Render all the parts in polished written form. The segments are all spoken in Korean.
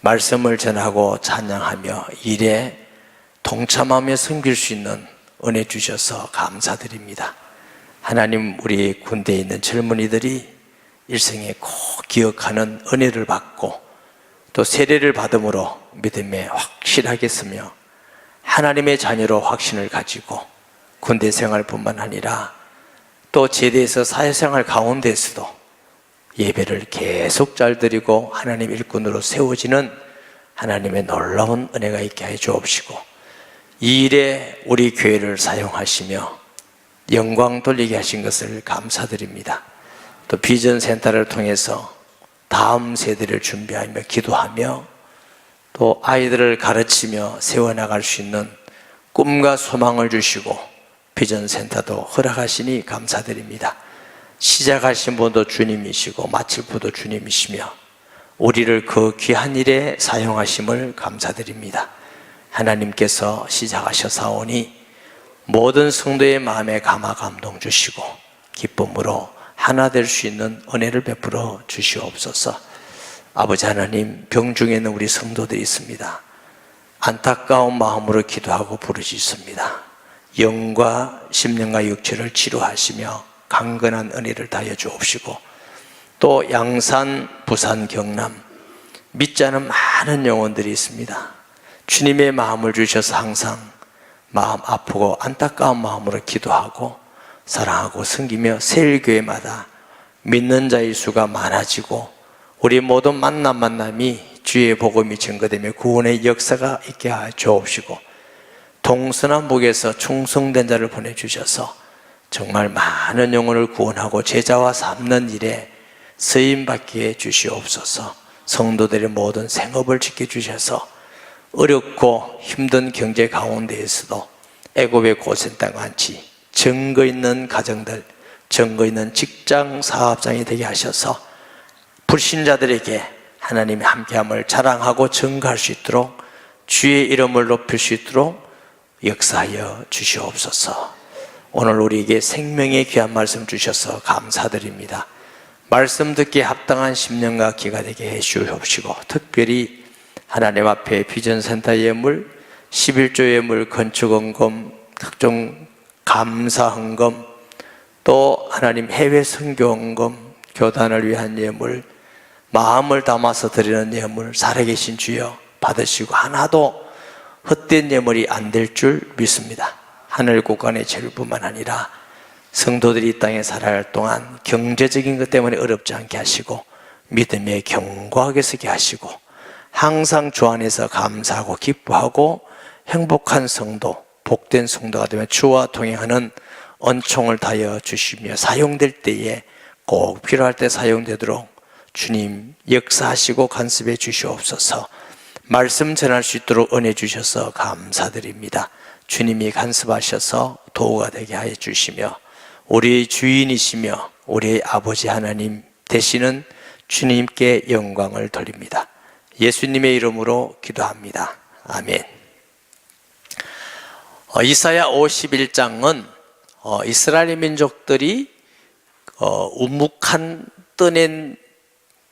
말씀을 전하고 찬양하며 일에 동참하며 섬길 수 있는 은혜 주셔서 감사드립니다. 하나님, 우리 군대에 있는 젊은이들이 일생에 꼭 기억하는 은혜를 받고 또 세례를 받음으로 믿음에 확실하게 서며 하나님의 자녀로 확신을 가지고 군대 생활뿐만 아니라 또 제대에서 사회생활 가운데서도 예배를 계속 잘 드리고 하나님 일꾼으로 세워지는 하나님의 놀라운 은혜가 있게 해 주옵시고, 이 일에 우리 교회를 사용하시며 영광 돌리게 하신 것을 감사드립니다. 또 비전 센터를 통해서 다음 세대를 준비하며 기도하며 또 아이들을 가르치며 세워나갈 수 있는 꿈과 소망을 주시고 비전 센터도 허락하시니 감사드립니다. 시작하신 분도 주님이시고 마칠 분도 주님이시며 우리를 그 귀한 일에 사용하심을 감사드립니다. 하나님께서 시작하셔사오니 모든 성도의 마음에 감화 감동 주시고 기쁨으로 하나 될 수 있는 은혜를 베풀어 주시옵소서. 아버지 하나님, 병중에 있는 우리 성도들이 있습니다. 안타까운 마음으로 기도하고 부르짖습니다. 영과 심령과 육체를 치료하시며 강건한 은혜를 다하여 주옵시고, 또 양산, 부산, 경남 믿지 않은 많은 영혼들이 있습니다. 주님의 마음을 주셔서 항상 마음 아프고 안타까운 마음으로 기도하고 사랑하고 섬기며 세일교회마다 믿는 자의 수가 많아지고 우리 모든 만남이 주의 복음이 증거되며 구원의 역사가 있게 하여 주옵시고, 동서남북에서 충성된 자를 보내주셔서 정말 많은 영혼을 구원하고 제자와 삼는 일에 쓰임받게 주시옵소서. 성도들의 모든 생업을 지켜주셔서 어렵고 힘든 경제 가운데에서도 애굽의 고센 땅같이 증거 있는 가정들, 증거 있는 직장 사업장이 되게 하셔서 불신자들에게 하나님의 함께함을 자랑하고 증거할 수 있도록 주의 이름을 높일 수 있도록 역사하여 주시옵소서. 오늘 우리에게 생명의 귀한 말씀 주셔서 감사드립니다. 말씀 듣기에 합당한 심령과 귀가 되게 해 주옵시고, 특별히 하나님 앞에 비전센터 예물, 11조 예물, 건축헌금, 각종 감사헌금, 또 하나님 해외 선교헌금, 교단을 위한 예물, 마음을 담아서 드리는 예물 살아계신 주여 받으시고 하나도 헛된 예물이 안 될 줄 믿습니다. 하늘 곳간의 죄뿐만 아니라 성도들이 이 땅에 살아야 할 동안 경제적인 것 때문에 어렵지 않게 하시고 믿음에 견고하게 서게 하시고 항상 주 안에서 감사하고 기뻐하고 행복한 성도, 복된 성도가 되면 주와 동행하는 은총을 다하여 주시며 사용될 때에 꼭 필요할 때 사용되도록 주님 역사하시고 간섭해 주시옵소서. 말씀 전할 수 있도록 은혜 주셔서 감사드립니다. 주님이 간섭하셔서 도우가 되게 하여 주시며 우리의 주인이시며 우리의 아버지 하나님 되시는 주님께 영광을 돌립니다. 예수님의 이름으로 기도합니다. 아멘. 이사야 51장은 이스라엘 민족들이 우묵한 떠낸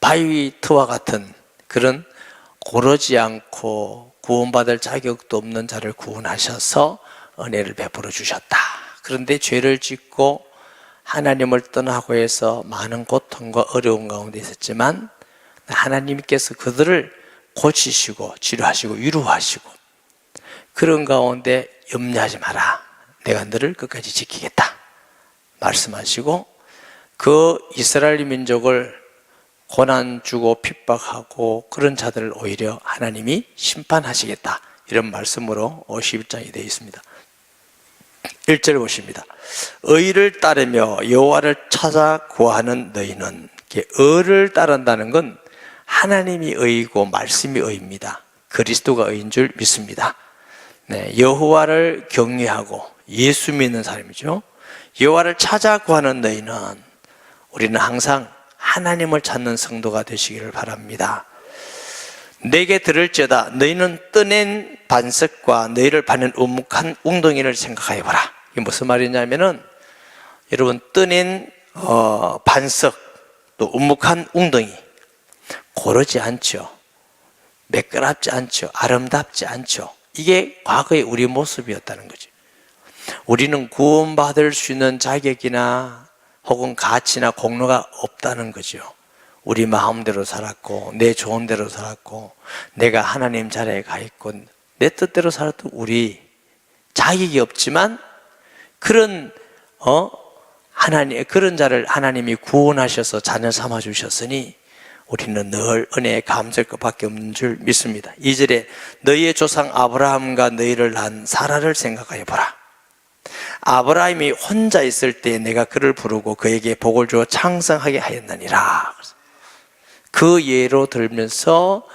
바위터와 같은 그런 고르지 않고 구원받을 자격도 없는 자를 구원하셔서 은혜를 베풀어 주셨다. 그런데 죄를 짓고 하나님을 떠나고 해서 많은 고통과 어려운 가운데 있었지만 하나님께서 그들을 고치시고 치료하시고 위로하시고 그런 가운데 염려하지 마라. 내가 너를 끝까지 지키겠다. 말씀하시고 그 이스라엘 민족을 고난 주고 핍박하고 그런 자들을 오히려 하나님이 심판하시겠다. 이런 말씀으로 51장이 되어 있습니다. 1절 보십니다. 의를 따르며 여호와를 찾아 구하는 너희는, 의를 따른다는 건 하나님이 의이고 말씀이 의입니다. 그리스도가 의인 줄 믿습니다. 여호와를 경외하고 예수 믿는 사람이죠. 여호와를 찾아 구하는 너희는, 우리는 항상 하나님을 찾는 성도가 되시기를 바랍니다. 내게 들을지어다 너희는 떠낸 반석과 너희를 파는 우묵한 웅덩이를 생각하여 봐라. 이게 무슨 말이냐면은 여러분 떠낸 반석 또 우묵한 웅덩이 고르지 않죠. 매끄럽지 않죠. 아름답지 않죠. 이게 과거의 우리 모습이었다는 거죠. 우리는 구원받을 수 있는 자격이나 혹은 가치나 공로가 없다는 거죠. 우리 마음대로 살았고 내 좋은 대로 살았고 내가 하나님 자리에 가 있고 내 뜻대로 살았던 우리 자격이 없지만 그런 그런 자를 하나님이 구원하셔서 자녀 삼아 주셨으니 우리는 늘 은혜에 감사할 것밖에 없는 줄 믿습니다. 2절에 너희의 조상 아브라함과 너희를 낳은 사라를 생각하여 보라. 아브라함이 혼자 있을 때 내가 그를 부르고 그에게 복을 주어 창성하게 하였느니라. 그 예로 들면서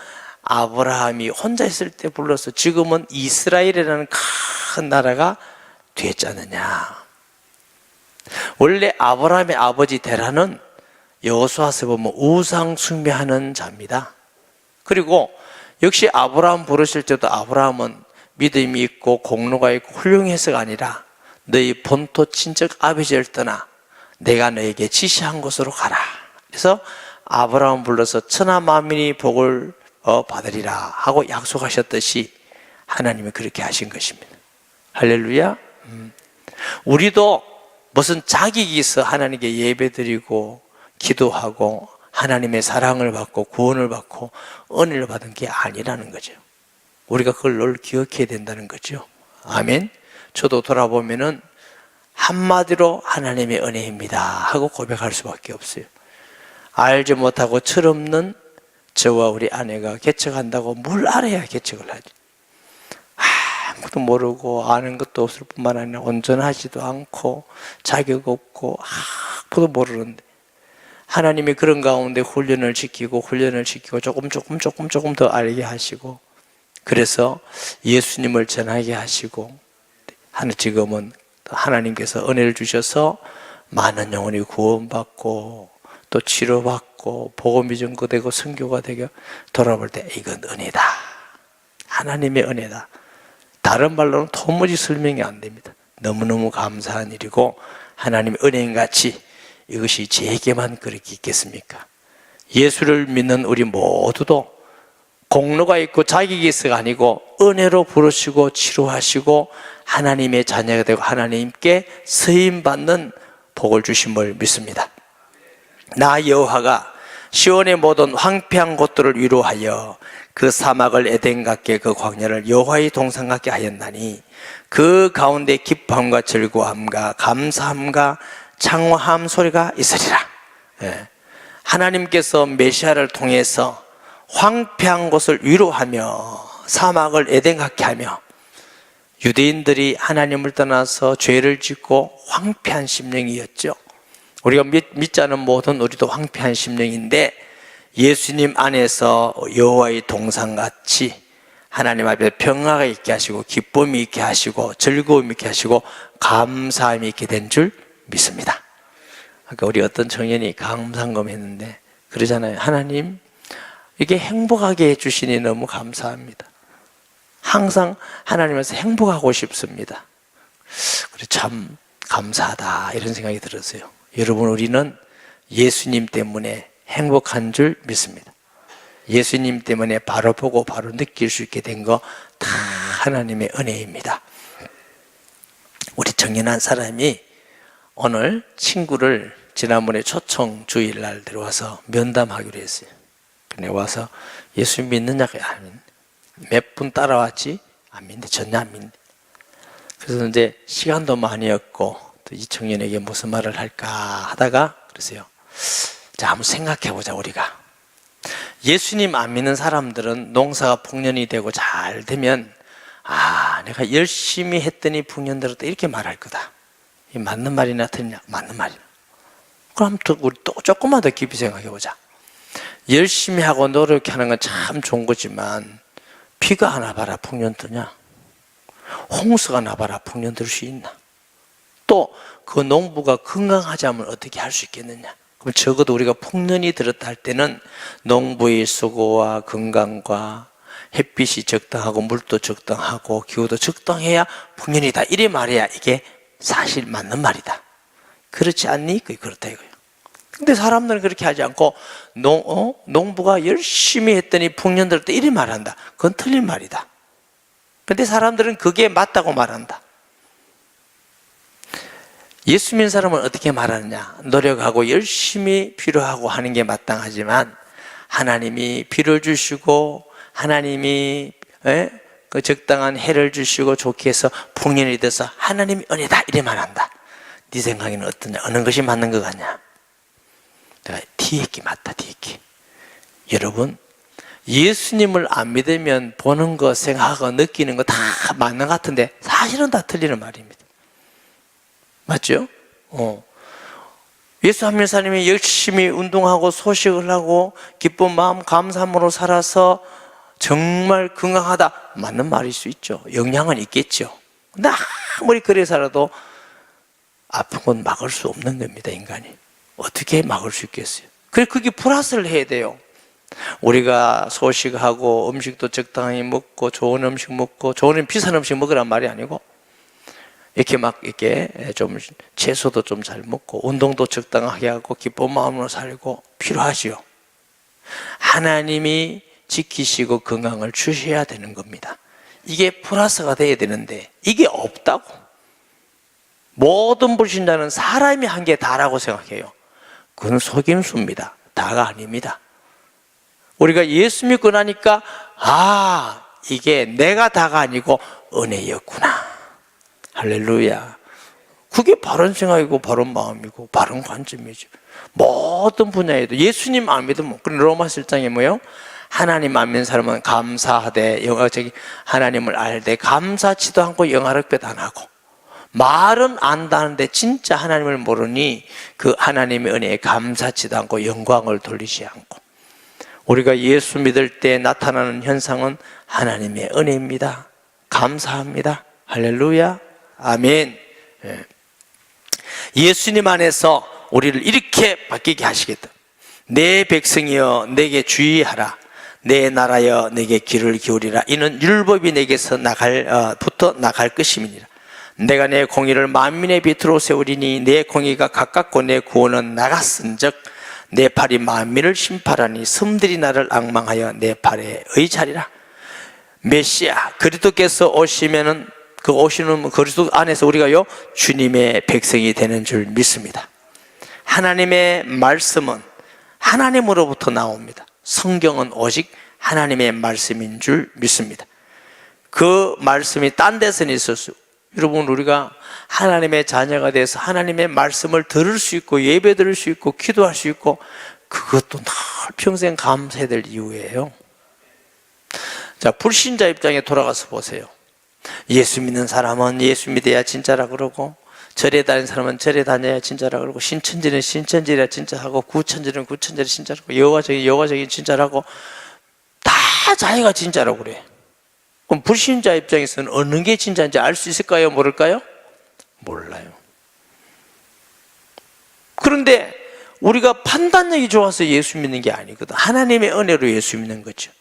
아브라함이 혼자 있을 때 불러서 지금은 이스라엘이라는 큰 나라가 되었지 않느냐. 원래 아브라함의 아버지 데라는 여호수아서 보면 우상 숭배하는 자입니다. 그리고 역시 아브라함 부르실 때도 아브라함은 믿음이 있고 공로가 있고 훌륭해서가 아니라 너희 본토 친척 아비지를 떠나 내가 너에게 지시한 곳으로 가라. 그래서 아브라함 불러서 천하 만민이 복을 받으리라 하고 약속하셨듯이 하나님이 그렇게 하신 것입니다. 할렐루야. 우리도 무슨 자격이 있어 하나님께 예배드리고 기도하고 하나님의 사랑을 받고 구원을 받고 은혜를 받은 게 아니라는 거죠. 우리가 그걸 늘 기억해야 된다는 거죠. 아멘. 저도 돌아보면은 한마디로 하나님의 은혜입니다 하고 고백할 수밖에 없어요. 알지 못하고 철없는 저와 우리 아내가 개척한다고 뭘 알아야 개척을 하죠. 아무것도 모르고 아는 것도 없을 뿐만 아니라 온전하지도 않고 자격 없고 아무것도 모르는데 하나님이 그런 가운데 훈련을 시키고 조금 더 알게 하시고 그래서 예수님을 전하게 하시고 지금은 하나님께서 은혜를 주셔서 많은 영혼이 구원받고 또 치료받고 복음이 전거되고 선교가 되고 돌아볼 때 이건 은혜다. 하나님의 은혜다. 다른 말로는 도무지 설명이 안 됩니다. 너무너무 감사한 일이고 하나님의 은혜인같이 이것이 제게만 그렇게 있겠습니까? 예수를 믿는 우리 모두도 공로가 있고 자격이 있어가 아니고 은혜로 부르시고 치료하시고 하나님의 자녀가 되고 하나님께 쓰임받는 복을 주심을 믿습니다. 나 여호와가 시온의 모든 황폐한 곳들을 위로하여 그 사막을 에덴 같게 그 광야를 여호와의 동산 같게 하였나니 그 가운데 기뻐함과 즐거움과 감사함과 창화함 소리가 있으리라. 하나님께서 메시아를 통해서 황폐한 곳을 위로하며 사막을 에덴 같게 하며 유대인들이 하나님을 떠나서 죄를 짓고 황폐한 심령이었죠. 우리가 믿지 않은 모든 우리도 황폐한 심령인데 예수님 안에서 여호와의 동산같이 하나님 앞에 평화가 있게 하시고 기쁨이 있게 하시고 즐거움이 있게 하시고 감사함이 있게 된 줄 믿습니다. 아까 우리 어떤 청년이 감상금 했는데 그러잖아요. 하나님 이게 행복하게 해주시니 너무 감사합니다. 항상 하나님께서 행복하고 싶습니다. 그래 참 감사하다 이런 생각이 들었어요. 여러분 우리는 예수님 때문에 행복한 줄 믿습니다. 예수님 때문에 바로 보고 바로 느낄 수 있게 된 거 다 하나님의 은혜입니다. 우리 청년한 사람이 오늘 친구를 지난번에 초청 주일날 데려와서 면담하기로 했어요. 근데 와서 예수 믿느냐고 몇 분 따라왔지? 안 믿는데 전혀 안 믿는데. 그래서 이제 시간도 많이었고 또 이 청년에게 무슨 말을 할까 하다가 그러세요. 자, 한번 생각해보자 우리가. 예수님 안 믿는 사람들은 농사가 풍년이 되고 잘 되면 내가 열심히 했더니 풍년 들었다 이렇게 말할 거다. 이 맞는 말이나 틀리냐? 맞는 말이야. 그럼 우리 또 조금만 더 깊이 생각해보자. 열심히 하고 노력하는 건 참 좋은 거지만 비가 안 와봐라 풍년 뜨냐? 홍수가 나봐라 풍년 들 수 있나? 또 그 농부가 건강하지 않으면 어떻게 할 수 있겠느냐? 그럼 적어도 우리가 풍년이 들었다 할 때는 농부의 수고와 건강과 햇빛이 적당하고 물도 적당하고 기후도 적당해야 풍년이다 이래 말해야 이게 사실 맞는 말이다. 그렇지 않니? 그게 그렇다 이거예요. 근데 사람들은 그렇게 하지 않고 농부가 열심히 했더니 풍년들 때 이리 말한다. 그건 틀린 말이다. 근데 사람들은 그게 맞다고 말한다. 예수 믿는 사람은 어떻게 말하느냐? 노력하고 열심히 필요하고 하는 게 마땅하지만 하나님이 비를 주시고 하나님이 그 적당한 해를 주시고 좋게 해서 풍년이 돼서 하나님이 은혜다 이래 말한다. 네 생각에는 어떠냐? 어느 것이 맞는 것 같냐? 내가 뒤에끼 맞다. 뒤에끼. 여러분, 예수님을 안 믿으면 보는 거, 생각하고 느끼는 거 다 맞는 것 같은데 사실은 다 틀리는 말입니다. 맞죠? 예수 한 명사님이 열심히 운동하고 소식을 하고 기쁜 마음 감사함으로 살아서 정말 건강하다. 맞는 말일 수 있죠. 영향은 있겠죠. 근데 아무리 그래 살아도 아픈 건 막을 수 없는 겁니다. 인간이. 어떻게 막을 수 있겠어요? 그래 그게 플러스를 해야 돼요. 우리가 소식하고 음식도 적당히 먹고 좋은 음식 먹고 좋은 비싼 음식 먹으란 말이 아니고 이렇게 막 이렇게 좀 채소도 좀 잘 먹고 운동도 적당하게 하고 기쁜 마음으로 살고 필요하지요. 하나님이 지키시고 건강을 주셔야 되는 겁니다. 이게 플러스가 돼야 되는데 이게 없다고. 모든 불신자는 사람이 한 게 다라고 생각해요. 그건 속임수입니다. 다가 아닙니다. 우리가 예수 믿고 나니까 이게 내가 다가 아니고 은혜였구나. 할렐루야. 그게 바른 생각이고 바른 마음이고 바른 관점이죠. 모든 분야에도 예수님 안 믿으면 로마 7장에 뭐요? 하나님 안 믿는 사람은 감사하되 하나님을 알되 감사치도 않고 영화롭게도 안 하고 말은 안다는데 진짜 하나님을 모르니 그 하나님의 은혜에 감사치도 않고 영광을 돌리지 않고 우리가 예수 믿을 때 나타나는 현상은 하나님의 은혜입니다. 감사합니다. 할렐루야. 아멘. 예수님 안에서 우리를 이렇게 바뀌게 하시겠다. 내 백성이여 내게 주의하라. 내 나라여 내게 귀를 기울이라. 이는 율법이 내게서 붙어 나갈 것임이니라. 내가 내 공의를 만민의 빛으로 세우리니 내 공의가 가깝고 내 구원은 나갔은즉 내 팔이 만민을 심판하니 섬들이 나를 앙망하여 내 팔에 의자리라. 메시아 그리스도께서 오시면은 그 오시는 그리스도 안에서 우리가요 주님의 백성이 되는 줄 믿습니다. 하나님의 말씀은 하나님으로부터 나옵니다. 성경은 오직 하나님의 말씀인 줄 믿습니다. 그 말씀이 딴 데서는 있었어요. 여러분 우리가 하나님의 자녀가 돼서 하나님의 말씀을 들을 수 있고 예배 드릴 수 있고 기도할 수 있고 그것도 늘 평생 감사해야 될 이유예요. 자, 불신자 입장에 돌아가서 보세요. 예수 믿는 사람은 예수 믿어야 진짜라 그러고 절에 다니는 사람은 절에 다녀야 진짜라 그러고 신천지는 신천지라 진짜하고 구천지는 구천지라 진짜라고 여가적인 진짜라고 다 자기가 진짜라고 그래. 그럼 불신자 입장에서는 어느 게 진짜인지 알 수 있을까요? 모를까요? 몰라요. 그런데 우리가 판단력이 좋아서 예수 믿는 게 아니거든. 하나님의 은혜로 예수 믿는 거죠.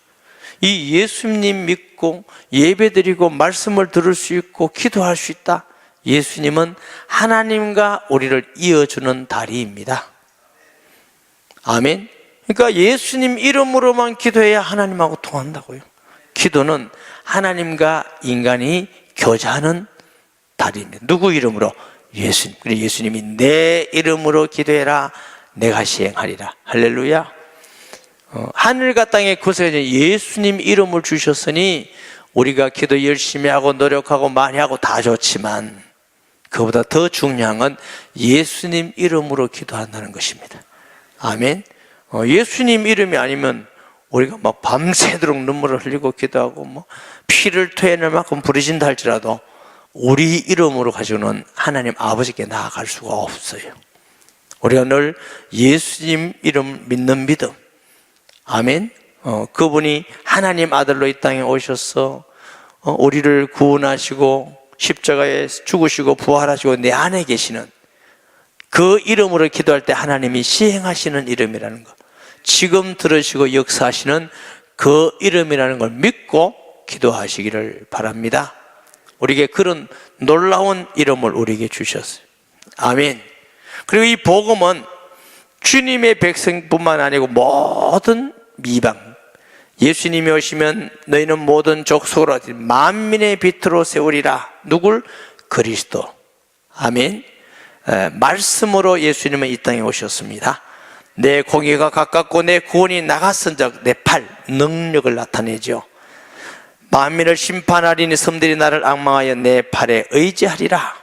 이 예수님 믿고 예배드리고 말씀을 들을 수 있고 기도할 수 있다. 예수님은 하나님과 우리를 이어주는 다리입니다. 아멘. 그러니까 예수님 이름으로만 기도해야 하나님하고 통한다고요. 기도는 하나님과 인간이 교제하는 다리입니다. 누구 이름으로? 예수님. 그래 예수님이 내 이름으로 기도해라 내가 시행하리라. 할렐루야. 하늘과 땅의 구세주는 예수님 이름을 주셨으니 우리가 기도 열심히 하고 노력하고 많이 하고 다 좋지만 그보다 더 중요한 건 예수님 이름으로 기도한다는 것입니다. 아멘. 예수님 이름이 아니면 우리가 막 밤새도록 눈물을 흘리고 기도하고 뭐 피를 토해낼 만큼 부르진다 할지라도 우리 이름으로 가지고는 하나님 아버지께 나아갈 수가 없어요. 우리가 늘 예수님 이름 믿는 믿음. 아멘. 그분이 하나님 아들로 이 땅에 오셔서 우리를 구원하시고 십자가에 죽으시고 부활하시고 내 안에 계시는 그 이름으로 기도할 때 하나님이 시행하시는 이름이라는 것, 지금 들으시고 역사하시는 그 이름이라는 걸 믿고 기도하시기를 바랍니다. 우리에게 그런 놀라운 이름을 우리에게 주셨어요. 아멘. 그리고 이 복음은 주님의 백성뿐만 아니고 모든 이방, 예수님이 오시면 너희는 모든 족속으로 만민의 빛으로 세우리라. 누굴? 그리스도. 아멘. 말씀으로 예수님은 이 땅에 오셨습니다. 내 공의가 가깝고 내 구원이 나갔은즉 내 팔, 능력을 나타내죠. 만민을 심판하리니 섬들이 나를 앙망하여 내 팔에 의지하리라.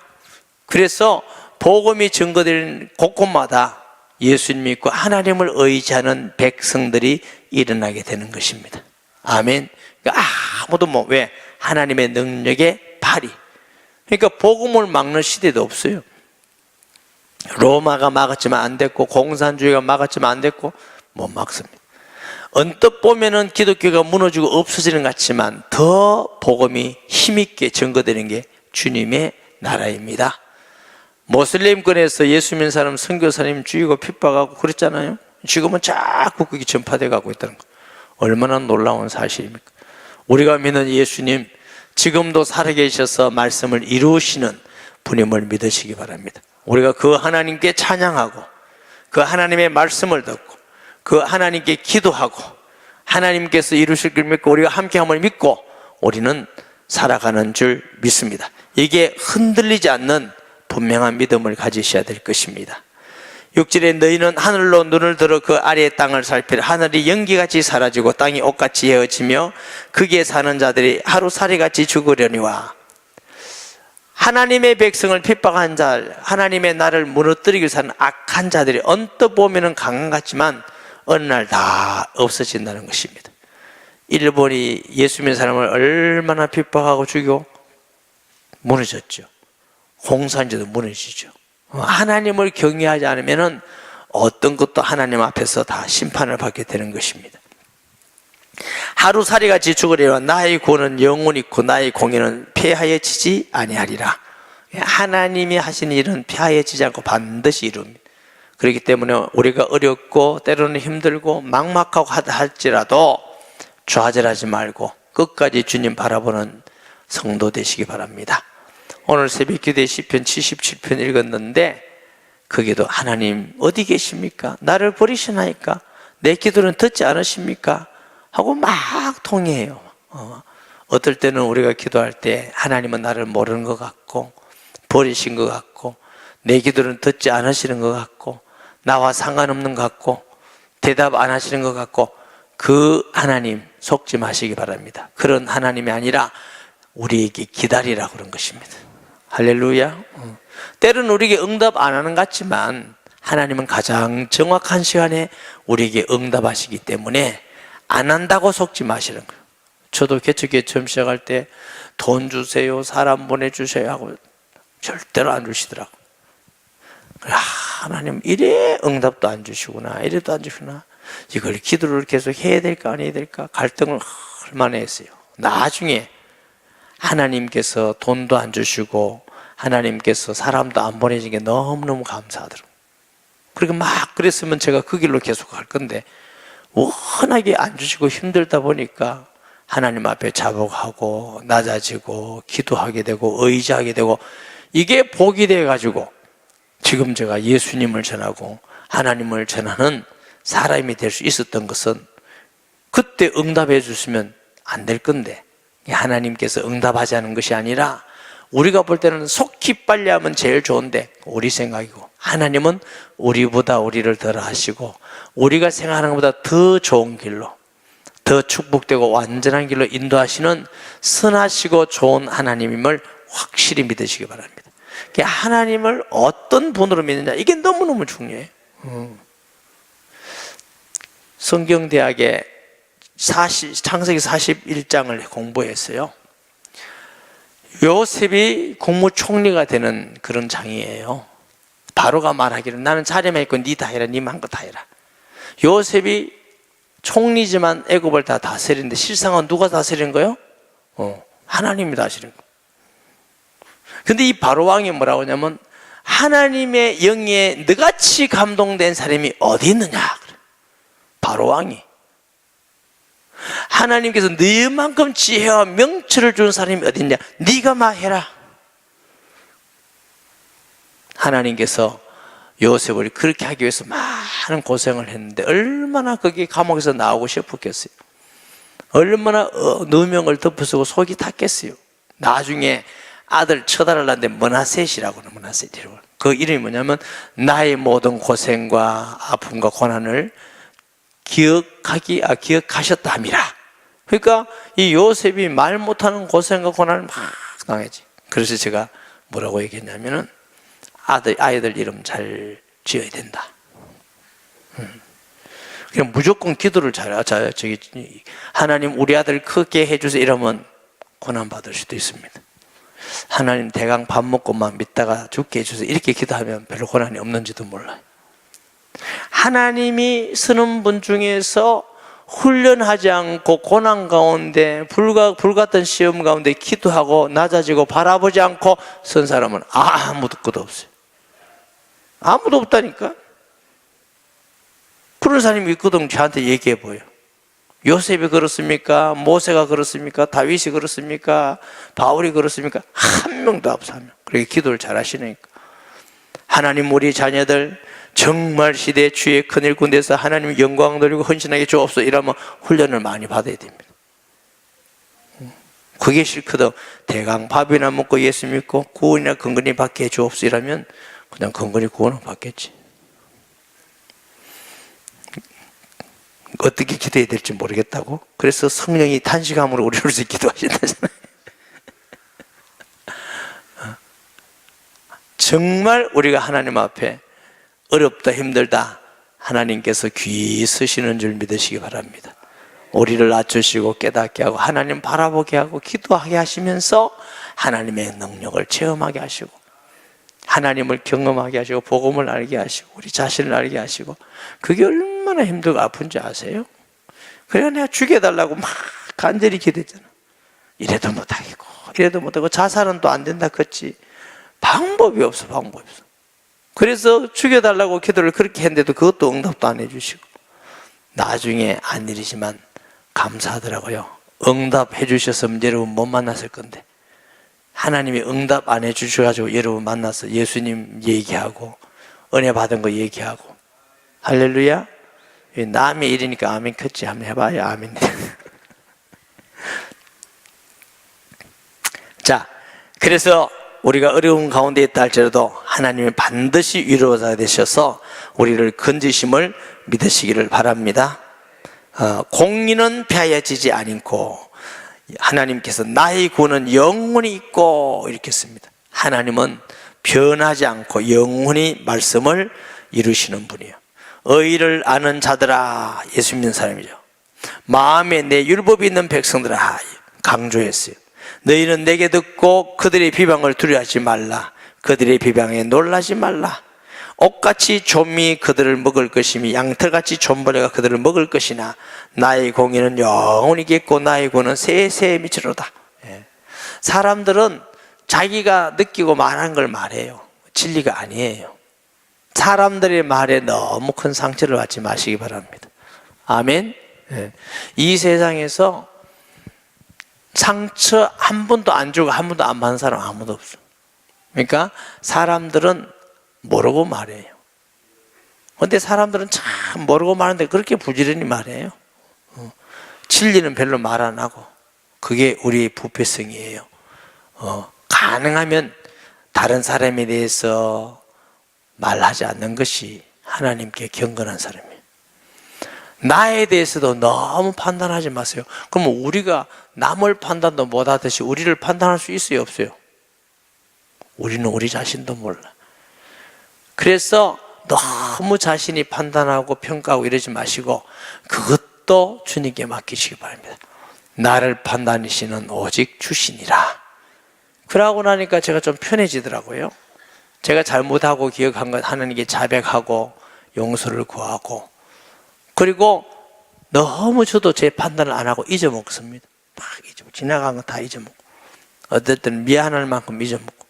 그래서 복음이 증거되는 곳곳마다 예수님 믿고 하나님을 의지하는 백성들이 일어나게 되는 것입니다. 아멘. 그러니까 아무도 왜? 하나님의 능력의 팔이. 그러니까 복음을 막는 시대도 없어요. 로마가 막았지만 안 됐고, 공산주의가 막았지만 안 됐고, 못 막습니다. 언뜻 보면은 기독교가 무너지고 없어지는 것 같지만 더 복음이 힘있게 증거되는 게 주님의 나라입니다. 모슬림권에서 예수 믿는 사람 선교사님 죽이고 핍박하고 그랬잖아요. 지금은 자꾸 그게 전파돼 가고 있다는 거. 얼마나 놀라운 사실입니까? 우리가 믿는 예수님 지금도 살아계셔서 말씀을 이루시는 분임을 믿으시기 바랍니다. 우리가 그 하나님께 찬양하고 그 하나님의 말씀을 듣고 그 하나님께 기도하고 하나님께서 이루실 걸 믿고 우리가 함께함을 믿고 우리는 살아가는 줄 믿습니다. 이게 흔들리지 않는 분명한 믿음을 가지셔야 될 것입니다. 6절에 너희는 하늘로 눈을 들어 그 아래의 땅을 살피라. 하늘이 연기같이 사라지고 땅이 옷같이 헤어지며 거기에 사는 자들이 하루살이같이 죽으려니와. 하나님의 백성을 핍박한 자, 하나님의 나를 무너뜨리기 위해서 하는 악한 자들이 언뜻 보면 강한 것 같지만 어느 날 다 없어진다는 것입니다. 일본이 예수 믿는 사람을 얼마나 핍박하고 죽이고 무너졌죠. 공산주의도 무너지죠. 하나님을 경외하지 않으면 어떤 것도 하나님 앞에서 다 심판을 받게 되는 것입니다. 하루살이같이 죽으리라. 나의 구원은 영원히 있고 나의 공의는 폐하여지지 아니하리라. 하나님이 하신 일은 폐하여지지 않고 반드시 이룹니다. 그렇기 때문에 우리가 어렵고 때로는 힘들고 막막하고 할지라도 좌절하지 말고 끝까지 주님 바라보는 성도 되시기 바랍니다. 오늘 새벽 기도에 시편 77편 읽었는데 거기도 하나님 어디 계십니까? 나를 버리시나이까? 내 기도는 듣지 않으십니까? 하고 막 통해요. 어떨 때는 우리가 기도할 때 하나님은 나를 모르는 것 같고 버리신 것 같고 내 기도는 듣지 않으시는 것 같고 나와 상관없는 것 같고 대답 안 하시는 것 같고 그 하나님 속지 마시기 바랍니다. 그런 하나님이 아니라 우리에게 기다리라 그런 것입니다. 할렐루야. 때로는 우리에게 응답 안 하는 것 같지만 하나님은 가장 정확한 시간에 우리에게 응답하시기 때문에 안 한다고 속지 마시는 거예요. 저도 개척교회 처음 시작할 때 돈 주세요, 사람 보내주세요 하고 절대로 안 주시더라고. 하나님 이래 응답도 안 주시구나, 이래도 안 주시구나. 이걸 기도를 계속 해야 될까 안 해야 될까 갈등을 얼마나 했어요. 나중에 하나님께서 돈도 안 주시고 하나님께서 사람도 안 보내신 게 너무너무 감사하더라고요. 그리고 막 그랬으면 제가 그 길로 계속 갈 건데 워낙에 안 주시고 힘들다 보니까 하나님 앞에 자복하고 낮아지고 기도하게 되고 의지하게 되고 이게 복이 돼가지고 지금 제가 예수님을 전하고 하나님을 전하는 사람이 될 수 있었던 것은 그때 응답해 주시면 안 될 건데 하나님께서 응답하지 않은 것이 아니라 우리가 볼 때는 속히 빨리 하면 제일 좋은데 우리 생각이고 하나님은 우리보다 우리를 덜 하시고 우리가 생각하는 것보다 더 좋은 길로 더 축복되고 완전한 길로 인도하시는 선하시고 좋은 하나님임을 확실히 믿으시기 바랍니다. 하나님을 어떤 분으로 믿느냐 이게 너무너무 중요해요. 성경대학에 창세기 41장을 공부했어요. 요셉이 국무총리가 되는 그런 장이에요. 바로가 말하기를 나는 자리만 있고 니 다 해라, 니만 한 거 다 해라. 요셉이 총리지만 애굽을 다 다스리는데 실상은 누가 다스리는 거예요? 하나님이 다스리는 거예요. 근데 이 바로 왕이 뭐라고 하냐면 하나님의 영에 너같이 감동된 사람이 어디 있느냐. 바로 왕이 하나님께서 너만큼 지혜와 명철을 준 사람이 어디 있냐. 네가 막 해라. 하나님께서 요셉을 그렇게 하기 위해서 많은 고생을 했는데 얼마나 거기 감옥에서 나오고 싶었겠어요. 얼마나 누명을 덮어쓰고 속이 탔겠어요. 나중에 아들 처달라는데 머나셋이라고 하는 머나셋이라고. 그 이름이 뭐냐면 나의 모든 고생과 아픔과 고난을 기억하셨다 함이라. 그러니까 이 요셉이 말 못하는 고생과 고난을 막 당했지. 그래서 제가 뭐라고 얘기했냐면은 아이들 이름 잘 지어야 된다. 그냥 무조건 기도를 하나님 우리 아들 크게 해주세요 이러면 고난 받을 수도 있습니다. 하나님 대강 밥 먹고만 믿다가 죽게 해주세요 이렇게 기도하면 별로 고난이 없는지도 몰라요. 하나님이 쓰는 분 중에서 훈련하지 않고 고난 가운데 불같은 시험 가운데 기도하고 낮아지고 바라보지 않고 선 사람은 아무것도 없어요. 아무도 없다니까. 그런 사람이 있거든. 저한테 얘기해 보여. 요셉이 그렇습니까? 모세가 그렇습니까? 다윗이 그렇습니까? 바울이 그렇습니까? 한 명도 없어. 한 명. 그렇게 기도를 잘 하시니까. 하나님 우리 자녀들 정말 시대 주의 큰일 군대에서 하나님 영광 돌리고 헌신하게 주옵소서 이러면 훈련을 많이 받아야 됩니다. 그게 싫거든. 대강 밥이나 먹고 예수 믿고 구원이나 근근히 받게 해 주옵소서 이러면 그냥 근근히 구원을 받겠지. 어떻게 기도해야 될지 모르겠다고. 그래서 성령이 탄식함으로 우리를 위해서 기도하신다잖아요. 정말 우리가 하나님 앞에 어렵다 힘들다 하나님께서 귀 쓰시는 줄 믿으시기 바랍니다. 우리를 낮추시고 깨닫게 하고 하나님 바라보게 하고 기도하게 하시면서 하나님의 능력을 체험하게 하시고 하나님을 경험하게 하시고 복음을 알게 하시고 우리 자신을 알게 하시고 그게 얼마나 힘들고 아픈지 아세요? 그래 내가 죽여달라고 막 간절히 기도했잖아. 이래도 못하겠고 이래도 못하고 자살은 또 안 된다 그랬지. 방법이 없어. 그래서 죽여달라고 기도를 그렇게 했는데도 그것도 응답도 안 해주시고 나중에 안 일이지만 감사하더라고요. 응답해 주셨으면 여러분 못 만났을 건데 하나님이 응답 안 해주셔가지고 여러분 만나서 예수님 얘기하고 은혜 받은 거 얘기하고 할렐루야. 남의 일이니까 아멘 컸지 한번 해봐요. 아멘. 자, 그래서 우리가 어려운 가운데 있다 할지라도 하나님이 반드시 위로자 되셔서 우리를 건지심을 믿으시기를 바랍니다. 공의는 폐하여지지 아니고 하나님께서 나의 구원은 영원히 있고 이렇게 씁니다. 하나님은 변하지 않고 영원히 말씀을 이루시는 분이에요. 의를 아는 자들아, 예수 믿는 사람이죠. 마음에 내 율법이 있는 백성들아 강조했어요. 너희는 내게 듣고 그들의 비방을 두려워하지 말라. 그들의 비방에 놀라지 말라. 옥같이 좀이 그들을 먹을 것이며 양털같이 좀벌레가 그들을 먹을 것이나 나의 공의는 영원히 있겠고 나의 구원은 세세에 미치로다. 사람들은 자기가 느끼고 말한 걸 말해요. 진리가 아니에요. 사람들의 말에 너무 큰 상처를 받지 마시기 바랍니다. 아멘. 이 세상에서 상처 한 번도 안 주고 한 번도 안 받는 사람 아무도 없어. 그러니까 사람들은 모르고 말해요. 그런데 사람들은 참 모르고 말하는데 그렇게 부지런히 말해요. 진리는 별로 말 안 하고. 그게 우리의 부패성이에요. 가능하면 다른 사람에 대해서 말하지 않는 것이 하나님께 경건한 사람이에요. 나에 대해서도 너무 판단하지 마세요. 그러면 우리가 남을 판단도 못하듯이 우리를 판단할 수 있어요, 없어요? 우리는 우리 자신도 몰라. 그래서 너무 자신이 판단하고 평가하고 이러지 마시고 그것도 주님께 맡기시기 바랍니다. 나를 판단하시는 오직 주시니라. 그러고 나니까 제가 좀 편해지더라고요. 제가 잘못하고 기억한 건 하나님께 자백하고 용서를 구하고 그리고 너무 저도 제 판단을 안 하고 잊어먹습니다. 막 잊어먹고 지나간 거 다 잊어먹고 어쨌든 미안할 만큼 잊어먹고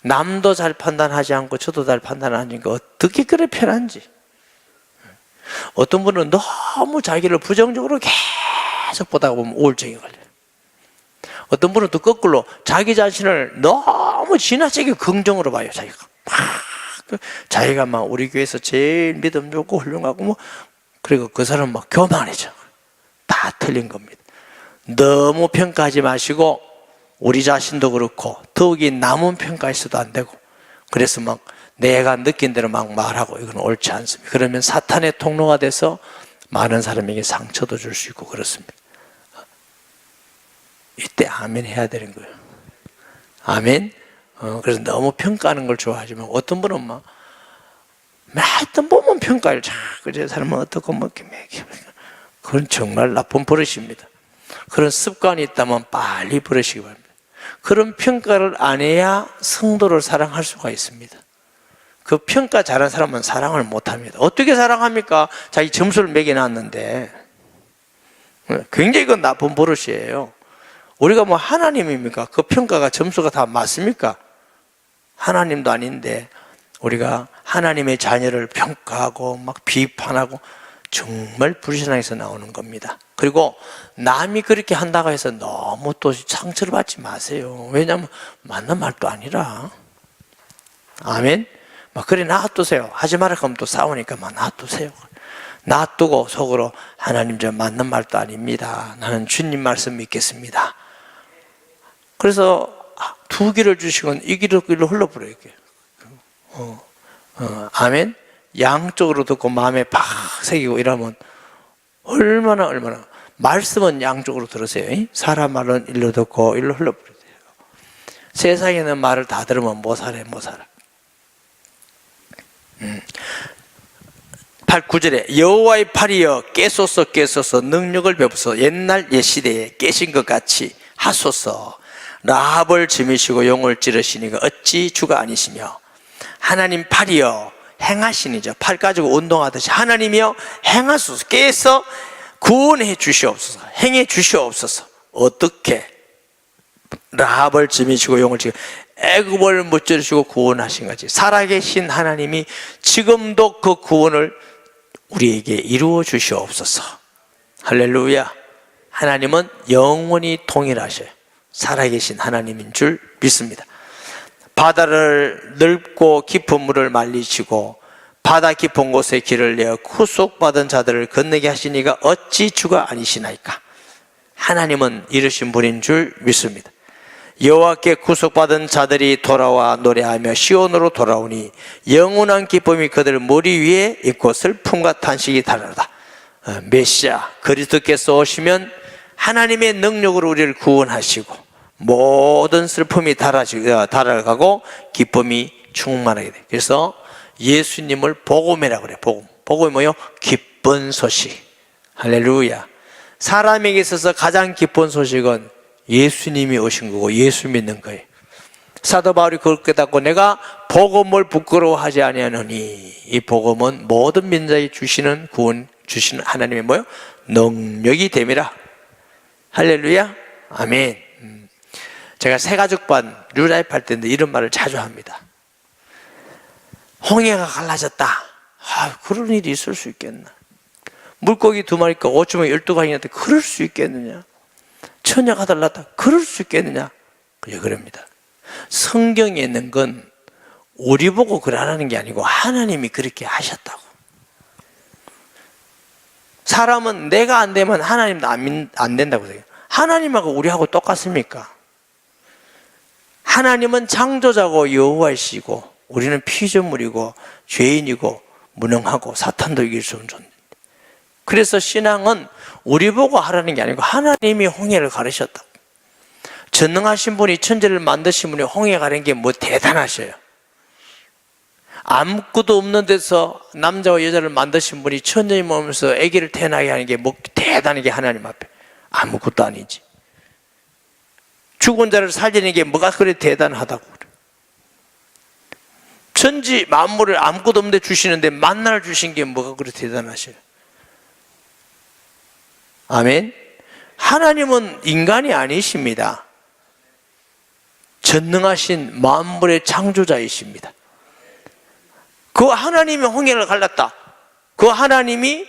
남도 잘 판단하지 않고 저도 잘 판단하니까 어떻게 그래 편한지. 어떤 분은 너무 자기를 부정적으로 계속 보다가 보면 우울증이 걸려요. 어떤 분은 또 거꾸로 자기 자신을 너무 지나치게 긍정으로 봐요. 자기가 막 자기가 막 우리 교회에서 제일 믿음 좋고 훌륭하고 뭐, 그리고 그 사람 막 교만해져. 다 틀린 겁니다. 너무 평가하지 마시고, 우리 자신도 그렇고, 더욱이 남은 평가해서도 안 되고, 그래서 막 내가 느낀 대로 막 말하고, 이건 옳지 않습니다. 그러면 사탄의 통로가 돼서 많은 사람에게 상처도 줄 수 있고 그렇습니다. 이때 아멘 해야 되는 거예요. 아멘. 그래서 너무 평가하는 걸 좋아하지만 어떤 분은 막 하여튼 보면 평가를 자꾸 저 사람은 어떻고 뭐 그건 정말 나쁜 버릇입니다. 그런 습관이 있다면 빨리 버리시기 바랍니다. 그런 평가를 안 해야 성도를 사랑할 수가 있습니다. 그 평가 잘한 사람은 사랑을 못합니다. 어떻게 사랑합니까? 자기 점수를 매겨놨는데. 굉장히 그건 나쁜 버릇이에요. 우리가 뭐 하나님입니까? 그 평가가 점수가 다 맞습니까? 하나님도 아닌데 우리가 하나님의 자녀를 평가하고 막 비판하고 정말 불신앙에서 나오는 겁니다. 그리고 남이 그렇게 한다고 해서 너무 또 상처를 받지 마세요. 왜냐하면 맞는 말도 아니라. 아멘. 막 그래 놔두세요. 하지 말라 하면 또 싸우니까 막 놔두세요. 놔두고 속으로 하나님 저 맞는 말도 아닙니다. 나는 주님 말씀 믿겠습니다. 그래서 두 길을 주시건 이 길로 흘러버려요. 아멘. 양쪽으로 듣고 마음에 팍 새기고 이러면 얼마나 말씀은 양쪽으로 들으세요. 사람 말은 일로 듣고 일로 흘러버려요. 세상에는 말을 다 들으면 못 살아. 9절에 여호와의 팔이여 깨소서 능력을 베푸소 옛날 옛시대에 깨신 것 같이 하소서. 라합을 지미시고 용을 찌르시니가 어찌 주가 아니시며. 하나님 팔이여 행하시니죠. 팔 가지고 운동하듯이 하나님이여 행하소서. 깨서 구원해 주시옵소서. 행해 주시옵소서. 어떻게? 라합을 지미시고 용을 찌르시고 애굽을 무찌르시고 구원하신 거지. 살아계신 하나님이 지금도 그 구원을 우리에게 이루어 주시옵소서. 할렐루야. 하나님은 영원히 동일하셔요. 살아계신 하나님인 줄 믿습니다. 바다를 넓고 깊은 물을 말리시고 바다 깊은 곳에 길을 내어 구속받은 자들을 건너게 하시니가 어찌 주가 아니시나이까. 하나님은 이르신 분인 줄 믿습니다. 여호와께 구속받은 자들이 돌아와 노래하며 시온으로 돌아오니 영원한 기쁨이 그들 머리 위에 있고 슬픔과 탄식이 달하다. 메시아 그리스도께서 오시면 하나님의 능력으로 우리를 구원하시고 모든 슬픔이 달아가고 기쁨이 충만하게 돼. 그래서 예수님을 복음이라고 그래. 복음이 뭐요? 기쁜 소식. 할렐루야. 사람에게 있어서 가장 기쁜 소식은 예수님이 오신 거고 예수 믿는 거예요. 사도 바울이 그걸 깨닫고 내가 복음을 부끄러워하지 아니하노니 이 복음은 모든 민족에 주시는 구원 주시는 하나님의 뭐요? 능력이 됨이라. 할렐루야. 아멘. 제가 새가족반 뉴라이프 할 때인데 이런 말을 자주 합니다. 홍해가 갈라졌다. 그런 일이 있을 수 있겠나? 물고기 2마리가 5주먹 12강이었는데 그럴 수 있겠느냐? 처녀가 달랐다. 그럴 수 있겠느냐? 그럽니다. 성경에 있는 건 우리 보고 그러라는 게 아니고 하나님이 그렇게 하셨다고. 사람은 내가 안 되면 하나님도 안 된다고 생각해요. 하나님하고 우리하고 똑같습니까? 하나님은 창조자고 여호와이시고 우리는 피조물이고 죄인이고 무능하고 사탄도 이길 수 없는 존재. 그래서 신앙은 우리 보고 하라는 게 아니고 하나님이 홍해를 가르셨다. 전능하신 분이 천지를 만드신 분이 홍해 가른 게 뭐 대단하셔요. 아무것도 없는 데서 남자와 여자를 만드신 분이 천년이 몸에서 아기를 태어나게 하는 게 뭐 대단한 게 하나님 앞에 아무것도 아니지. 죽은 자를 살리는 게 뭐가 그래 대단하다고 그래. 천지 만물을 아무것도 없는데 주시는데 만나를 주신 게 뭐가 그래 대단하셔요. 아멘. 하나님은 인간이 아니십니다. 전능하신 만물의 창조자이십니다. 그 하나님이 홍해를 갈랐다. 그 하나님이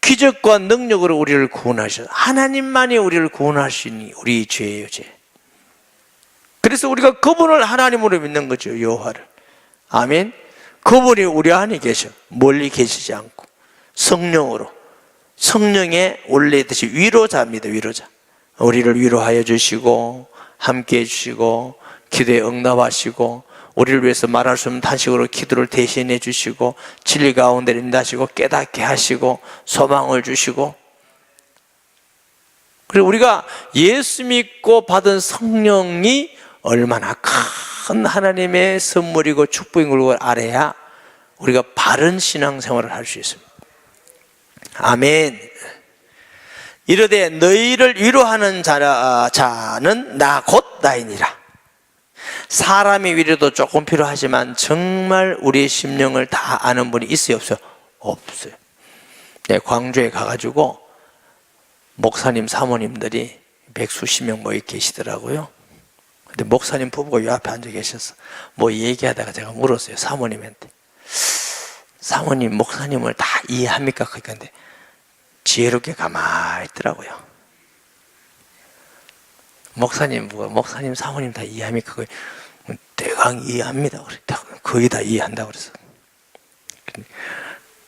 기적과 능력으로 우리를 구원하셔. 하나님만이 우리를 구원하시니 우리 죄예요, 죄. 그래서 우리가 그분을 하나님으로 믿는 거죠, 여호와를. 아멘. 그분이 우리 안에 계셔. 멀리 계시지 않고 성령으로, 성령의 원래 뜻이 위로자입니다. 위로자. 우리를 위로하여 주시고 함께 해주시고 기도에 응답하시고 우리를 위해서 말할 수 없는 탄식으로 기도를 대신해 주시고 진리 가운데 인도하시고 깨닫게 하시고 소망을 주시고, 그리고 우리가 예수 믿고 받은 성령이 얼마나 큰 하나님의 선물이고 축복인 걸 알아야 우리가 바른 신앙생활을 할 수 있습니다. 아멘. 이르되 너희를 위로하는 자는 나 곧 나이니라. 사람의 위로도 조금 필요하지만 정말 우리의 심령을 다 아는 분이 있어요, 없어요? 없어요. 네, 광주에 가가지고 목사님 사모님들이 100수십 명 모여 계시더라고요. 근데 목사님 부부가 요 앞에 앉아 계셔서 뭐 얘기하다가 제가 물었어요, 사모님한테. 사모님, 목사님을 다 이해합니까? 그러니까 지혜롭게 가만히 있더라고요. 목사님, 사모님 다 이해합니까? 대강 이해합니다. 거의 다 이해한다고 그랬어.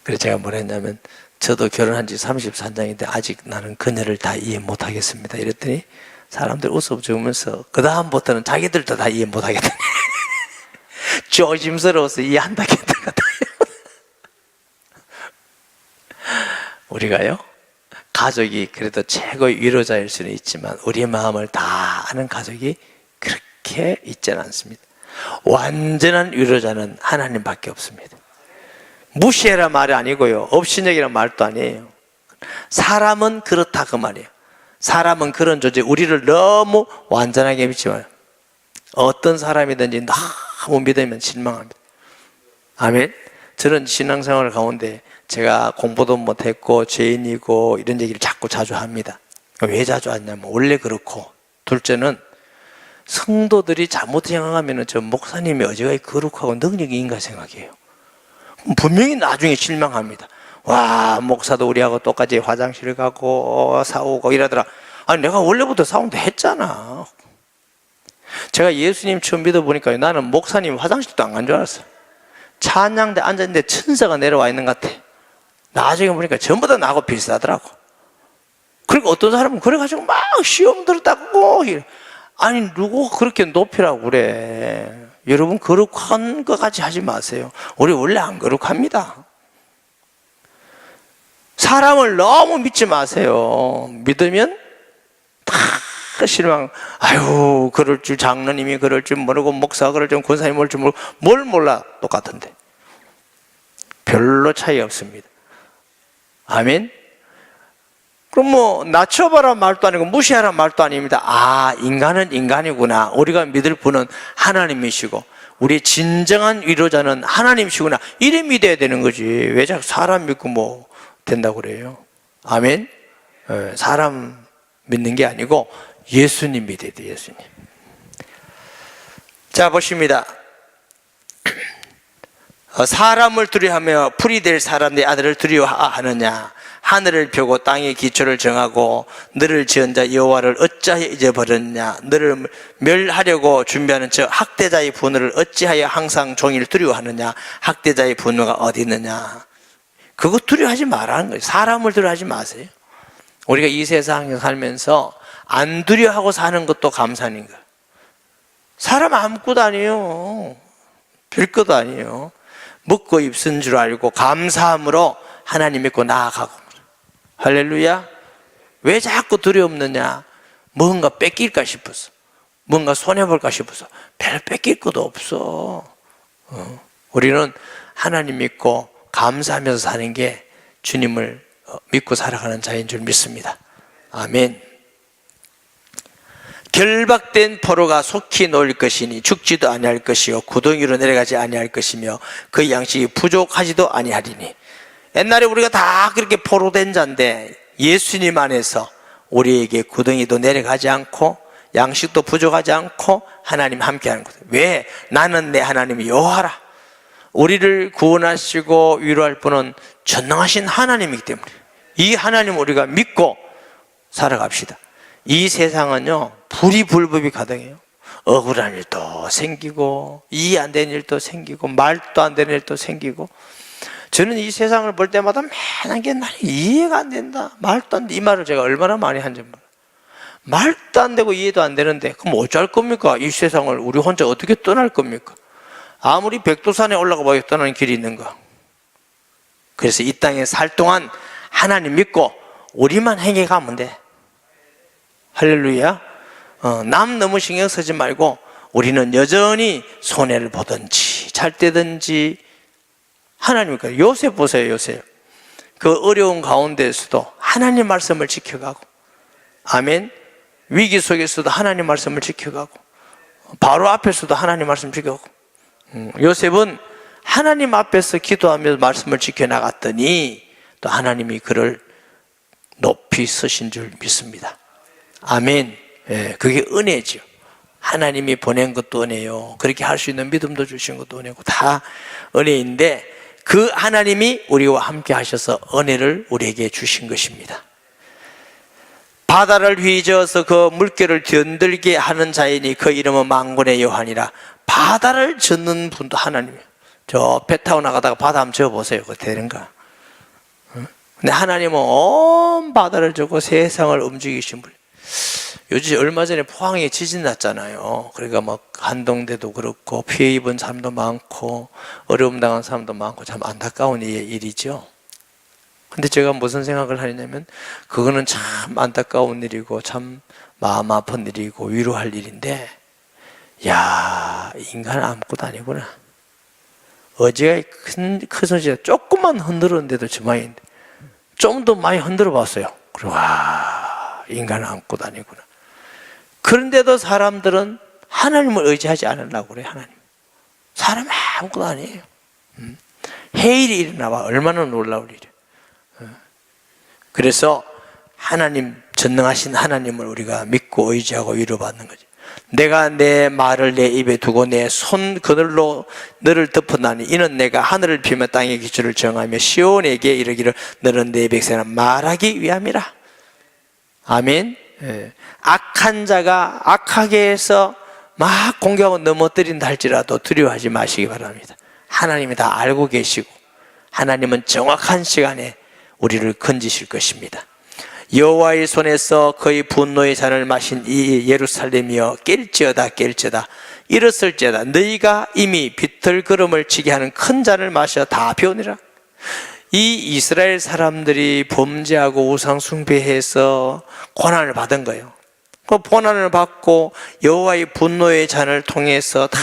그래서 제가 뭐라 했냐면, 저도 결혼한 지 34년인데 아직 나는 그녀를 다 이해 못하겠습니다. 이랬더니 사람들 웃어주면서 그 다음부터는 자기들도 다 이해 못하겠다니. 조심스러워서 이해한다겠다가 다. 우리가요, 가족이 그래도 최고의 위로자일 수는 있지만 우리의 마음을 다 아는 가족이 그렇게 있지는 않습니다. 완전한 위로자는 하나님밖에 없습니다. 무시해라 말이 아니고요, 업신여기란 말도 아니에요. 사람은 그렇다 그 말이에요. 사람은 그런 존재, 우리를 너무 완전하게 믿지 마요. 어떤 사람이든지 너무 믿으면 실망합니다. 아멘. 저는 신앙생활 가운데 제가 공부도 못했고 죄인이고 이런 얘기를 자주 합니다. 왜 자주 하냐면 원래 그렇고, 둘째는 성도들이 잘못 생각하면 저 목사님이 어지간히 거룩하고 능력이 인가 생각해요. 분명히 나중에 실망합니다. 와, 목사도 우리하고 똑같이 화장실 가고 사오고 이러더라. 아니, 내가 원래부터 사온다 했잖아. 제가 예수님 처음 믿어보니까 나는 목사님 화장실도 안 간 줄 알았어요. 찬양대 앉았는데 천사가 내려와 있는 것 같아. 나중에 보니까 전부 다 나하고 비슷하더라고. 그리고 어떤 사람은 그래가지고 막 시험 들었다고. 아니, 누구 그렇게 높이라고 그래. 여러분, 거룩한 것까지 하지 마세요. 우리 원래 안 거룩합니다. 사람을 너무 믿지 마세요. 믿으면 다 실망. 아유, 그럴 줄 장로님이 그럴 줄 모르고 목사가 그럴 줄 권사님이 모를 줄 모르고 뭘 몰라. 똑같은데 별로 차이 없습니다. 아멘. 그럼 뭐 낮춰봐라 말도 아니고 무시하라 말도 아닙니다. 아, 인간은 인간이구나. 우리가 믿을 분은 하나님이시고 우리의 진정한 위로자는 하나님이시구나. 이래 믿어야 되는 거지. 왜 자꾸 사람 믿고 뭐 된다고 그래요? 아멘. 사람 믿는 게 아니고 예수님 믿어야 돼. 예수님. 자, 보십니다. 사람을 두려워하며 풀이 될 사람의 아들을 두려워하느냐? 하늘을 펴고 땅의 기초를 정하고 너를 지은 자 여호와를 어찌하여 잊어버렸냐? 너를 멸하려고 준비하는 저 학대자의 분노를 어찌하여 항상 종일 두려워하느냐? 학대자의 분노가 어디 있느냐? 그거 두려워하지 말라는 거예요. 사람을 두려워하지 마세요. 우리가 이 세상에 살면서 안 두려워하고 사는 것도 감사한 거예요. 사람 아무것도 아니에요. 별것도 아니에요. 먹고 입쓴 줄 알고 감사함으로 하나님 믿고 나아가고. 할렐루야. 왜 자꾸 두려움느냐? 뭔가 뺏길까 싶어서, 뭔가 손해볼까 싶어서. 별 뺏길 것도 없어. 우리는 하나님 믿고 감사하면서 사는 게 주님을 믿고 살아가는 자인 줄 믿습니다. 아멘. 결박된 포로가 속히 놓일 것이니 죽지도 아니할 것이요 구덩이로 내려가지 아니할 것이며 그 양식이 부족하지도 아니하리니. 옛날에 우리가 다 그렇게 포로된 자인데 예수님 안에서 우리에게 구덩이도 내려가지 않고 양식도 부족하지 않고 하나님 함께하는 거예요. 왜? 나는 내 하나님이 여호와라. 우리를 구원하시고 위로할 분은 전능하신 하나님이기 때문에 이 하나님 우리가 믿고 살아갑시다. 이 세상은요 불이 불법이 가득해요. 억울한 일도 생기고 이해 안 되는 일도 생기고 말도 안 되는 일도 생기고, 저는 이 세상을 볼 때마다 맨한 게 나는 이해가 안 된다, 말도 안 돼, 이 말을 제가 얼마나 많이 한지 몰라요. 말도 안 되고 이해도 안 되는데 그럼 어찌할 겁니까? 이 세상을 우리 혼자 어떻게 떠날 겁니까? 아무리 백두산에 올라가 봐야 떠나는 길이 있는가? 그래서 이 땅에 살 동안 하나님 믿고 우리만 행해가면 돼. 할렐루야. 남 너무 신경 쓰지 말고 우리는 여전히 손해를 보든지 잘 때든지 하나님과, 요셉 보세요. 요셉 그 어려운 가운데에서도 하나님 말씀을 지켜가고, 아멘. 위기 속에서도 하나님 말씀을 지켜가고, 바로 앞에서도 하나님 말씀 지켜가고, 요셉은 하나님 앞에서 기도하며 말씀을 지켜나갔더니 또 하나님이 그를 높이 쓰신 줄 믿습니다. 아멘. 예, 그게 은혜죠. 하나님이 보낸 것도 은혜요, 그렇게 할 수 있는 믿음도 주신 것도 은혜고, 다 은혜인데 그 하나님이 우리와 함께 하셔서 은혜를 우리에게 주신 것입니다. 바다를 휘저어서 그 물결을 뒤흔들게 하는 자이니 그 이름은 만군의 여호와니라. 바다를 젓는 분도 하나님이에요. 저 배 타고 나가다가 바다 한번 저어보세요. 그거 되는가? 근데 하나님은 온 바다를 젓고 세상을 움직이신 분. 요즘 얼마 전에 포항에 지진 났잖아요. 그러니까 막 한동대도 그렇고 피해 입은 사람도 많고 어려움 당한 사람도 많고 참 안타까운 일이죠. 근데 제가 무슨 생각을 하냐면, 그거는 참 안타까운 일이고 참 마음 아픈 일이고 위로할 일인데, 야, 인간은 아무것도 아니구나. 어제가 큰 소리가 조금만 흔들었는데도 저만인데 좀 더 많이 흔들어 봤어요. 그리고 와, 인간은 아무것도 아니구나. 그런데도 사람들은 하나님을 의지하지 않으려고 그래요. 하나님, 사람은 아무것도 아니에요. 해일이 일어나봐 얼마나 놀라울 일이에요. 그래서 하나님, 전능하신 하나님을 우리가 믿고 의지하고 위로받는 거죠. 내가 내 말을 내 입에 두고 내 손 그늘로 너를 덮어나니 이는 내가 하늘을 피며 땅의 기초를 정하며 시온에게 이르기를 너는 내 백성을 말하기 위함이라. 아멘. 예. 악한 자가 악하게 해서 막 공격하고 넘어뜨린다 할지라도 두려워하지 마시기 바랍니다. 하나님이 다 알고 계시고 하나님은 정확한 시간에 우리를 건지실 것입니다. 여호와의 손에서 그의 분노의 잔을 마신 이 예루살렘이여 깰지어다 일었을지어다 너희가 이미 비틀거름을 치게 하는 큰 잔을 마셔 다 비우니라. 이 이스라엘 사람들이 범죄하고 우상 숭배해서 고난을 받은 거예요. 그 고난을 받고 여호와의 분노의 잔을 통해서 다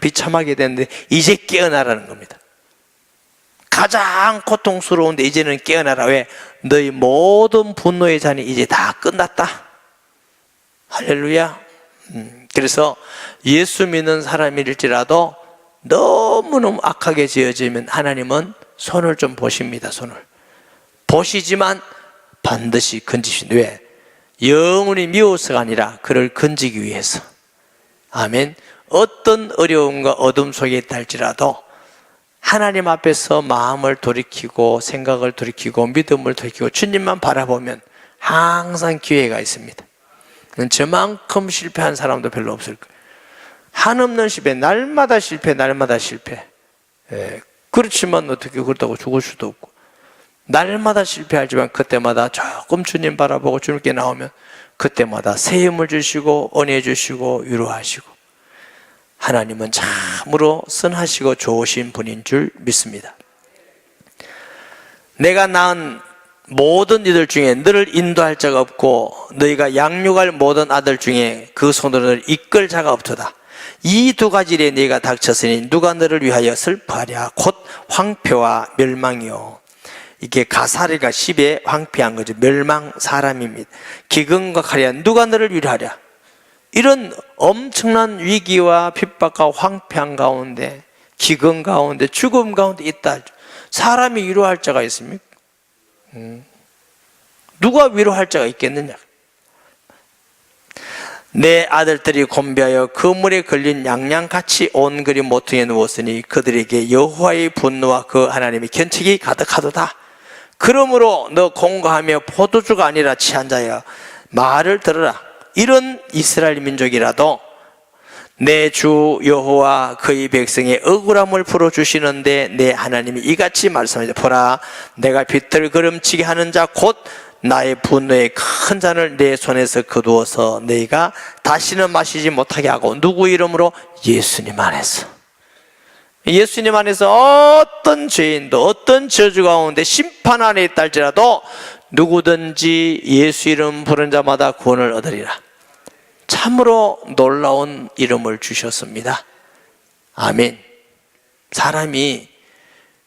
비참하게 됐는데 이제 깨어나라는 겁니다. 가장 고통스러운데 이제는 깨어나라. 왜? 너희 모든 분노의 잔이 이제 다 끝났다. 할렐루야. 그래서 예수 믿는 사람일지라도 너무너무 악하게 지어지면 하나님은 손을 좀 보십니다. 손을 보시지만 반드시 건지신다. 왜? 영원히 미워서가 아니라 그를 건지기 위해서. 아멘. 어떤 어려움과 어둠 속에 있다 할지라도 하나님 앞에서 마음을 돌이키고 생각을 돌이키고 믿음을 돌이키고 주님만 바라보면 항상 기회가 있습니다. 저만큼 실패한 사람도 별로 없을 거예요. 한없는 실패, 날마다 실패. 예, 그렇지만 어떻게 그렇다고 죽을 수도 없고, 날마다 실패하지만 그때마다 조금 주님 바라보고 주님께 나오면 그때마다 새 힘을 주시고 은혜 주시고 위로하시고, 하나님은 참으로 선하시고 좋으신 분인 줄 믿습니다. 내가 낳은 모든 이들 중에 너를 인도할 자가 없고 너희가 양육할 모든 아들 중에 그 손으로 너를 이끌 자가 없도다. 이 두 가지 일에 네가 닥쳤으니 누가 너를 위하여 슬퍼하랴. 곧 황폐와 멸망이요. 이게 가사리가 10에 황폐한 거죠. 멸망 사람입니다. 기근과 칼이야. 누가 너를 위로하랴. 이런 엄청난 위기와 핍박과 황폐한 가운데, 기근 가운데, 죽음 가운데 있다. 사람이 위로할 자가 있습니까? 누가 위로할 자가 있겠느냐? 내 아들들이 곤비하여 그물에 걸린 양양같이 온 그리 모퉁이에 누웠으니 그들에게 여호와의 분노와 그 하나님의 견책이 가득하도다. 그러므로 너 공고하며 포도주가 아니라 취한 자여 말을 들으라. 이런 이스라엘 민족이라도 내 주 여호와 그의 백성의 억울함을 풀어주시는데 내 하나님이 이같이 말씀하시되 보라 내가 빛을 걸음치게 하는 자 곧 나의 분노의 큰 잔을 내 손에서 거두어서 너희가 다시는 마시지 못하게 하고 누구 이름으로? 예수님 안에서. 예수님 안에서 어떤 죄인도 어떤 저주 가운데 심판 안에 있다 할지라도 누구든지 예수 이름 부른 자마다 구원을 얻으리라. 참으로 놀라운 이름을 주셨습니다. 아멘. 사람이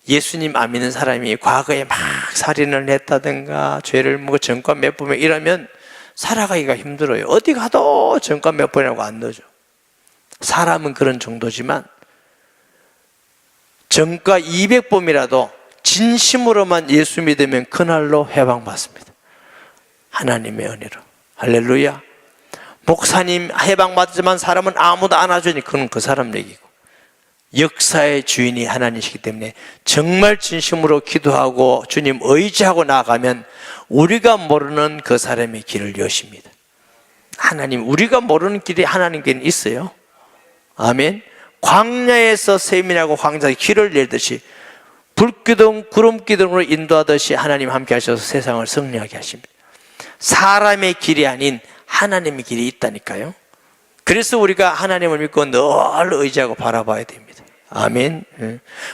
예수님 안 믿는 사람이 과거에 막 살인을 했다든가 죄를 뭐 전과 몇 번에 이러면 살아가기가 힘들어요. 어디 가도 전과 몇 번이라고 안 넣어줘. 사람은 그런 정도지만 전과 200번이라도 진심으로만 예수 믿으면 그날로 해방받습니다. 하나님의 은혜로. 할렐루야. 목사님 해방받지만 사람은 아무도 안아주니 그건 그 사람 얘기고 역사의 주인이 하나님이시기 때문에 정말 진심으로 기도하고 주님 의지하고 나아가면 우리가 모르는 그 사람의 길을 여십니다. 하나님, 우리가 모르는 길이 하나님께는 있어요. 아멘. 광야에서 세민하고 황자의 길을 내듯이 불기둥 구름기둥으로 인도하듯이 하나님 함께 하셔서 세상을 승리하게 하십니다. 사람의 길이 아닌 하나님의 길이 있다니까요. 그래서 우리가 하나님을 믿고 늘 의지하고 바라봐야 됩니다. 아멘.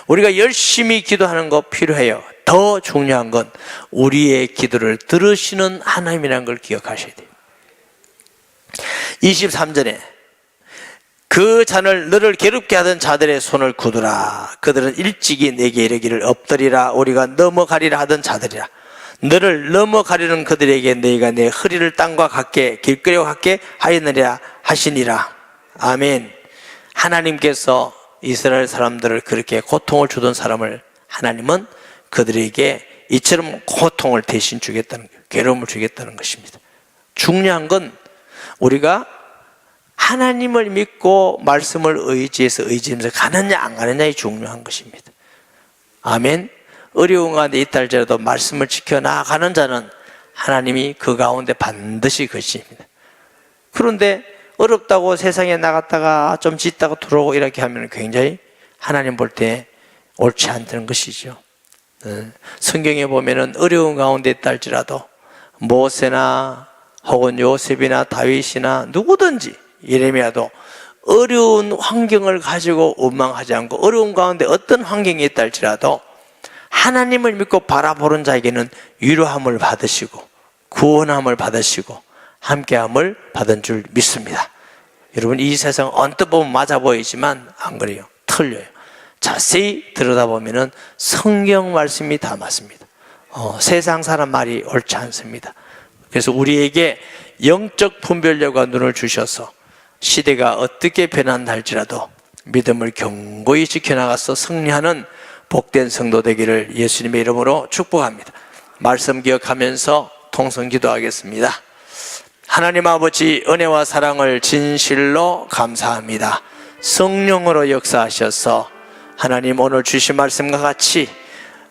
우리가 열심히 기도하는 거 필요해요. 더 중요한 건 우리의 기도를 들으시는 하나님이라는 걸 기억하셔야 돼요. 23절에 그 잔을 너를 괴롭게 하던 자들의 손을 굳으라. 그들은 일찍이 내게 이르기를 엎드리라. 우리가 넘어가리라 하던 자들이라. 너를 넘어가려는 그들에게 너희가 내 허리를 땅과 같게 길거리와 같게 하였느니라 하시니라. 아멘. 하나님께서 이스라엘 사람들을 그렇게 고통을 주던 사람을 하나님은 그들에게 이처럼 고통을 대신 주겠다는 거예요. 괴로움을 주겠다는 것입니다. 중요한 건 우리가 하나님을 믿고 말씀을 의지하면서 가느냐 안 가느냐이 중요한 것입니다. 아멘. 어려운 가운데 있다 할지라도 말씀을 지켜나가는 자는 하나님이 그 가운데 반드시 계십니다. 그런데 어렵다고 세상에 나갔다가 좀 짓다가 들어오고 이렇게 하면 굉장히 하나님 볼 때 옳지 않다는 것이죠. 성경에 보면은 어려운 가운데 있다 할지라도 모세나 혹은 요셉이나 다윗이나 누구든지 예레미야도 어려운 환경을 가지고 원망하지 않고 어려운 가운데 어떤 환경이 있다 할지라도 하나님을 믿고 바라보는 자에게는 위로함을 받으시고 구원함을 받으시고 함께함을 받은 줄 믿습니다. 여러분, 이 세상 언뜻 보면 맞아 보이지만 안 그래요. 틀려요. 자세히 들여다보면 성경 말씀이 다 맞습니다. 세상 사람 말이 옳지 않습니다. 그래서 우리에게 영적 분별력과 눈을 주셔서 시대가 어떻게 변한다 할지라도 믿음을 견고히 지켜나가서 승리하는 복된 성도 되기를 예수님의 이름으로 축복합니다. 말씀 기억하면서 통성 기도하겠습니다. 하나님 아버지, 은혜와 사랑을 진실로 감사합니다. 성령으로 역사하셔서 하나님 오늘 주신 말씀과 같이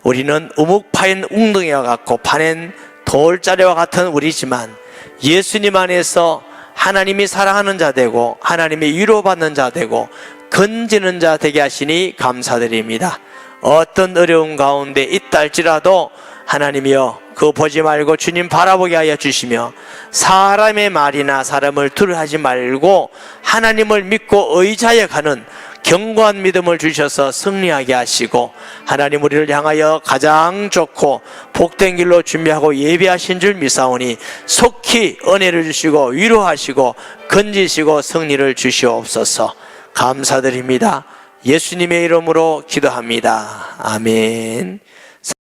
우리는 우묵 파인 웅덩이와 같고 파낸 돌자리와 같은 우리지만 예수님 안에서 하나님이 사랑하는 자 되고 하나님이 위로받는 자 되고 건지는 자 되게 하시니 감사드립니다. 어떤 어려운 가운데 있다 할지라도 하나님이여 그거 보지 말고 주님 바라보게 하여 주시며 사람의 말이나 사람을 두려워하지 말고 하나님을 믿고 의지하여 가는 견고한 믿음을 주셔서 승리하게 하시고 하나님 우리를 향하여 가장 좋고 복된 길로 준비하고 예비하신 줄 믿사오니 속히 은혜를 주시고 위로하시고 건지시고 승리를 주시옵소서. 감사드립니다. 예수님의 이름으로 기도합니다. 아멘.